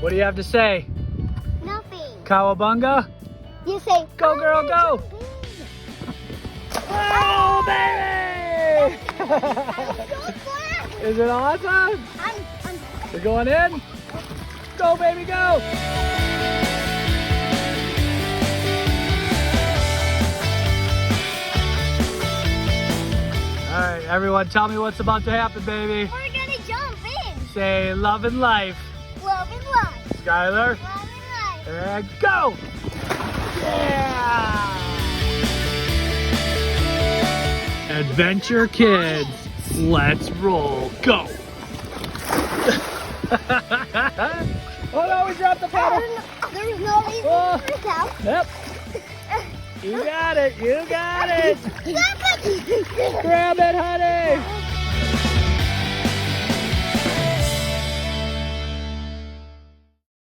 What do you have to say? Nothing. Cowabunga? You say, Go, girl, go. so big." Oh, baby! I'm so glad. Is it awesome? We're going in? Go, baby, go! All right, everyone, tell me what's about to happen, baby. We're gonna jump in. Say love and life. Love and life. Skylar, Love and life. and go! Yeah! Adventure kids, let's roll. Go! Oh no, we dropped the paddle. There's no reason Oh. to freak out. Yep. You got it. You got it. Stop it. Grab it, honey.